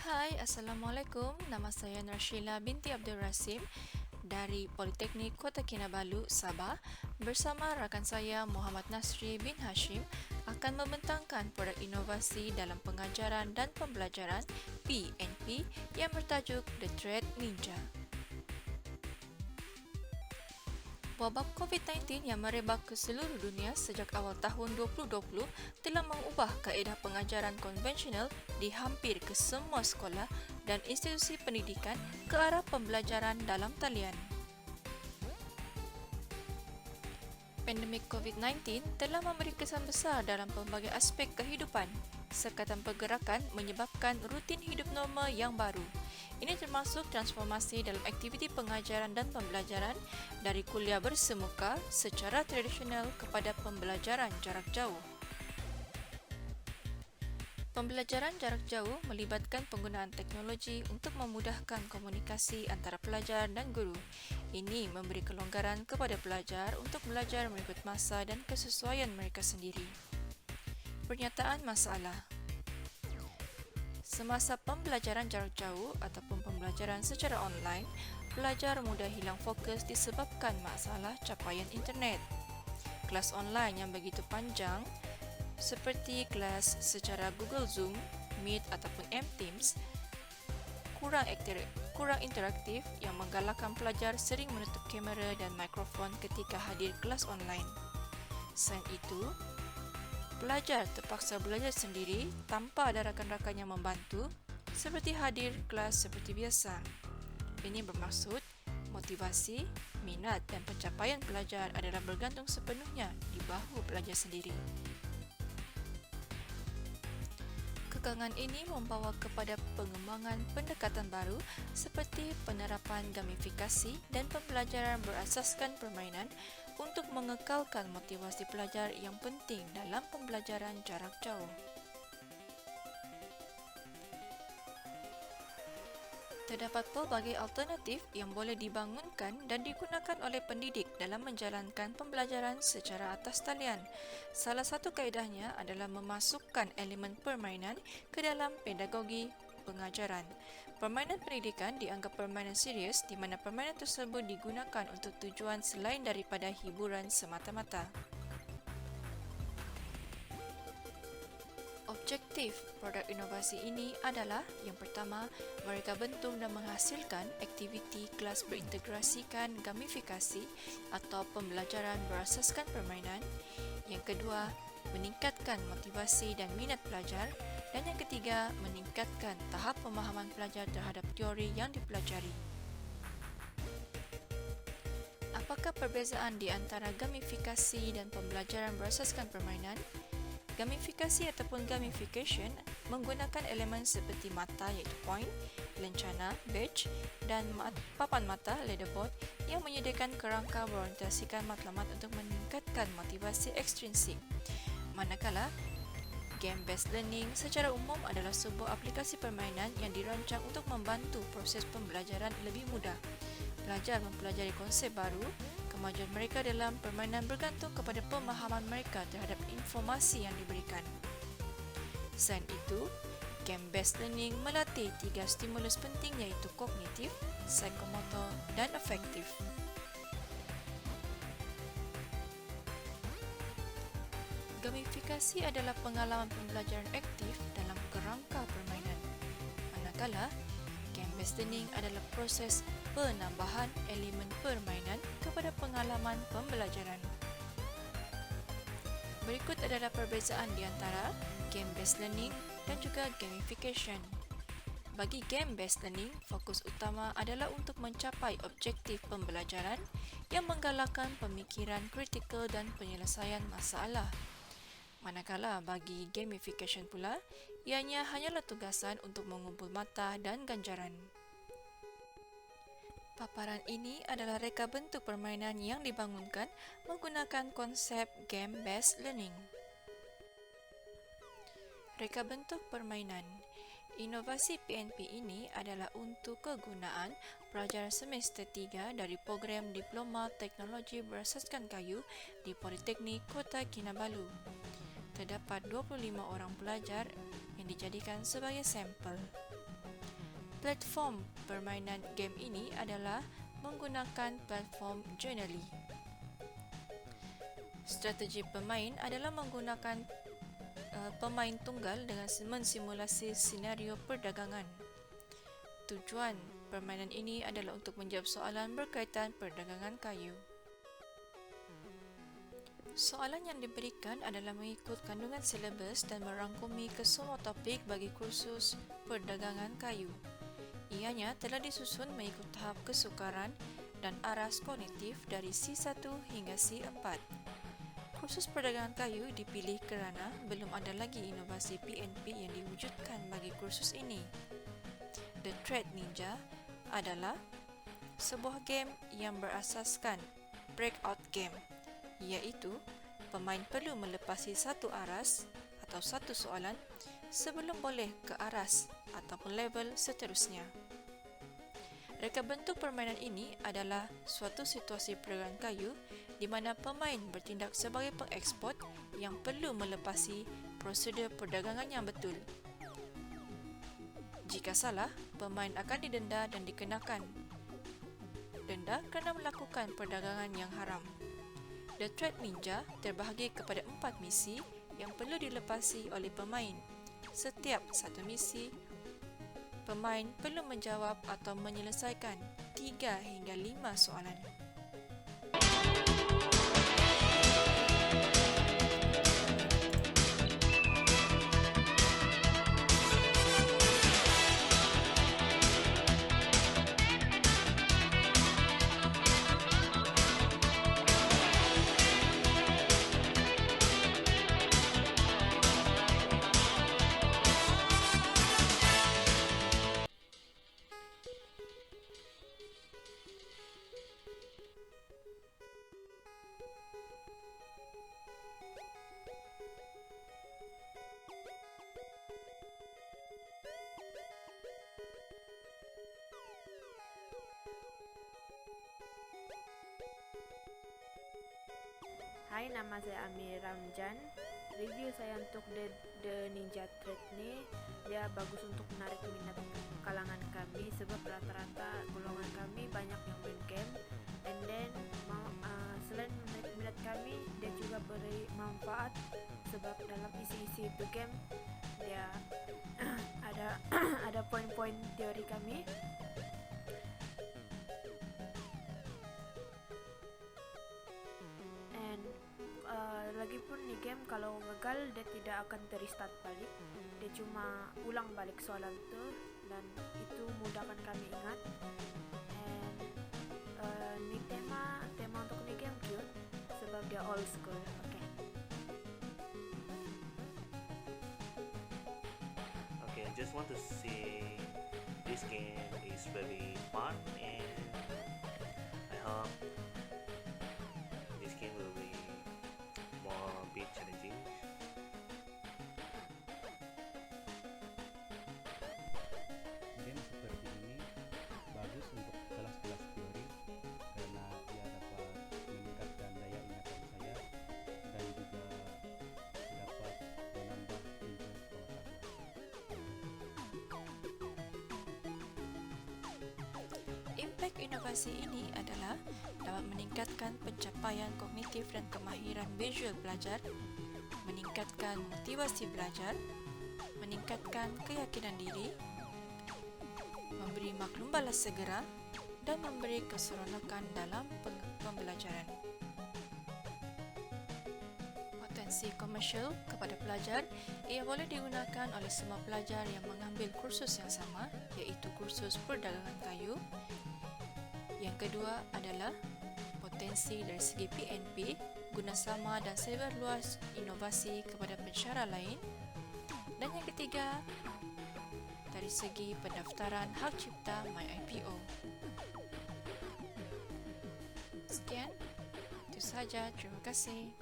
Hai, Assalamualaikum. Nama saya Narshila binti Abdul Rasim dari Politeknik Kota Kinabalu, Sabah. Bersama rakan saya Muhammad Nasri bin Hashim akan membentangkan produk inovasi dalam pengajaran dan pembelajaran PNP yang bertajuk The Thread Ninja. Wabak COVID-19 yang merebak ke seluruh dunia sejak awal tahun 2020 telah mengubah kaedah pengajaran konvensional di hampir ke semua sekolah dan institusi pendidikan ke arah pembelajaran dalam talian. Pandemik COVID-19 telah memberi kesan besar dalam pelbagai aspek kehidupan serta pergerakan menyebabkan rutin hidup normal yang baru. Ini termasuk transformasi dalam aktiviti pengajaran dan pembelajaran dari kuliah bersemuka secara tradisional kepada pembelajaran jarak jauh. Pembelajaran jarak jauh melibatkan penggunaan teknologi untuk memudahkan komunikasi antara pelajar dan guru. Ini memberi kelonggaran kepada pelajar untuk belajar mengikut masa dan kesesuaian mereka sendiri. Pernyataan masalah. Semasa pembelajaran jarak jauh ataupun pembelajaran secara online, pelajar mudah hilang fokus disebabkan masalah capaian internet. Kelas online yang begitu panjang seperti kelas secara Google Zoom, Meet ataupun M-Teams kurang interaktif yang menggalakkan pelajar sering menutup kamera dan mikrofon ketika hadir kelas online. Selain itu, pelajar terpaksa belajar sendiri tanpa ada rakan-rakan yang membantu seperti hadir kelas seperti biasa. Ini bermaksud motivasi, minat dan pencapaian pelajar adalah bergantung sepenuhnya di bahu pelajar sendiri. Kekangan ini membawa kepada pengembangan pendekatan baru seperti penerapan gamifikasi dan pembelajaran berasaskan permainan untuk mengekalkan motivasi pelajar yang penting dalam pembelajaran jarak jauh. Terdapat pelbagai alternatif yang boleh dibangunkan dan digunakan oleh pendidik dalam menjalankan pembelajaran secara atas talian. Salah satu kaedahnya adalah memasukkan elemen permainan ke dalam pedagogi pengajaran. Permainan pendidikan dianggap permainan serius di mana permainan tersebut digunakan untuk tujuan selain daripada hiburan semata-mata. Objektif produk inovasi ini adalah yang pertama, mereka bentuk dan menghasilkan aktiviti kelas berintegrasikan gamifikasi atau pembelajaran berasaskan permainan. Yang kedua, meningkatkan motivasi dan minat pelajar. Dan yang ketiga, meningkatkan tahap pemahaman pelajar terhadap teori yang dipelajari. Apakah perbezaan di antara gamifikasi dan pembelajaran berasaskan permainan? Gamifikasi ataupun gamification menggunakan elemen seperti mata iaitu point, lencana, badge dan papan mata leaderboard yang menyediakan kerangka berorientasikan matlamat untuk meningkatkan motivasi ekstrinsik. Manakala game-based learning secara umum adalah sebuah aplikasi permainan yang dirancang untuk membantu proses pembelajaran lebih mudah. Pelajar mempelajari konsep baru. Kemajuan mereka dalam permainan bergantung kepada pemahaman mereka terhadap informasi yang diberikan. Selain itu, game-based learning melatih 3 stimulus penting iaitu kognitif, psikomotor dan afektif. Gamifikasi adalah pengalaman pembelajaran aktif dalam kerangka permainan. Manakala, game-based learning adalah proses penambahan elemen permainan kepada pengalaman pembelajaran. Berikut adalah perbezaan di antara game-based learning dan juga gamification. Bagi game-based learning, fokus utama adalah untuk mencapai objektif pembelajaran yang menggalakkan pemikiran kritikal dan penyelesaian masalah. Manakala bagi gamification pula, ianya hanyalah tugasan untuk mengumpul mata dan ganjaran. Paparan ini adalah reka bentuk permainan yang dibangunkan menggunakan konsep game-based learning. Reka bentuk permainan. Inovasi PNP ini adalah untuk kegunaan pelajar semester 3 dari program Diploma Teknologi Berasaskan Kayu di Politeknik Kota Kinabalu. Terdapat 25 orang pelajar yang dijadikan sebagai sampel. Platform permainan game ini adalah menggunakan platform Journey. Strategi pemain adalah menggunakan pemain tunggal dengan mensimulasi senario perdagangan. Tujuan permainan ini adalah untuk menjawab soalan berkaitan perdagangan kayu. Soalan yang diberikan adalah mengikut kandungan silabus dan merangkumi kesemua topik bagi kursus perdagangan kayu. Ianya telah disusun mengikut tahap kesukaran dan aras kognitif dari C1 hingga C4. Kursus perdagangan kayu dipilih kerana belum ada lagi inovasi PNP yang diwujudkan bagi kursus ini. The Thread Ninja adalah sebuah game yang berasaskan breakout game, iaitu pemain perlu melepasi satu aras atau satu soalan sebelum boleh ke aras ataupun level seterusnya. Reka bentuk permainan ini adalah suatu situasi perdagangan kayu di mana pemain bertindak sebagai pengeksport yang perlu melepasi prosedur perdagangan yang betul. Jika salah, pemain akan didenda dan dikenakan denda kerana melakukan perdagangan yang haram. The Thread Ninja terbahagi kepada 4 misi yang perlu dilepasi oleh pemain. Setiap satu misi, pemain perlu menjawab atau menyelesaikan 3 hingga 5 soalan. Hai, nama saya Amir Ramjan. Review saya untuk The Ninja Thread ni, dia bagus untuk menarik minat kalangan kami sebab rata-rata golongan kami banyak yang main game. And then selain menarik minat kami, dia juga beri manfaat sebab dalam isi-isi itu game dia ada poin-poin teori kami. Lagipun ni game kalau gagal dia tidak akan terrestart balik, dia cuma ulang balik soalan tu dan itu mudahkan kami ingat. And ni tema untuk ni game cute sebab dia old school. Okay, I just want to say this game is very fun and I hope this game will be more bit challenging. Game seperti ini bagus untuk kelas-kelas teori karena ia dapat meningkatkan daya ingatan saya dan juga dapat menambah ilmu pengetahuan. Impact inovasi ini adalah dapat meningkatkan pencapaian kognitif dan kemahiran visual belajar, meningkatkan motivasi belajar, meningkatkan keyakinan diri, memberi maklum balas segera, dan memberi keseronokan dalam pembelajaran. Potensi komersial kepada pelajar, ia boleh digunakan oleh semua pelajar yang mengambil kursus yang sama, iaitu kursus perdagangan kayu. Yang kedua adalah potensi dari segi PNP, gunasama dan sebar luas inovasi kepada pensyarah lain. Dan yang ketiga, dari segi pendaftaran hak cipta MyIPO. Sekian, itu sahaja. Terima kasih.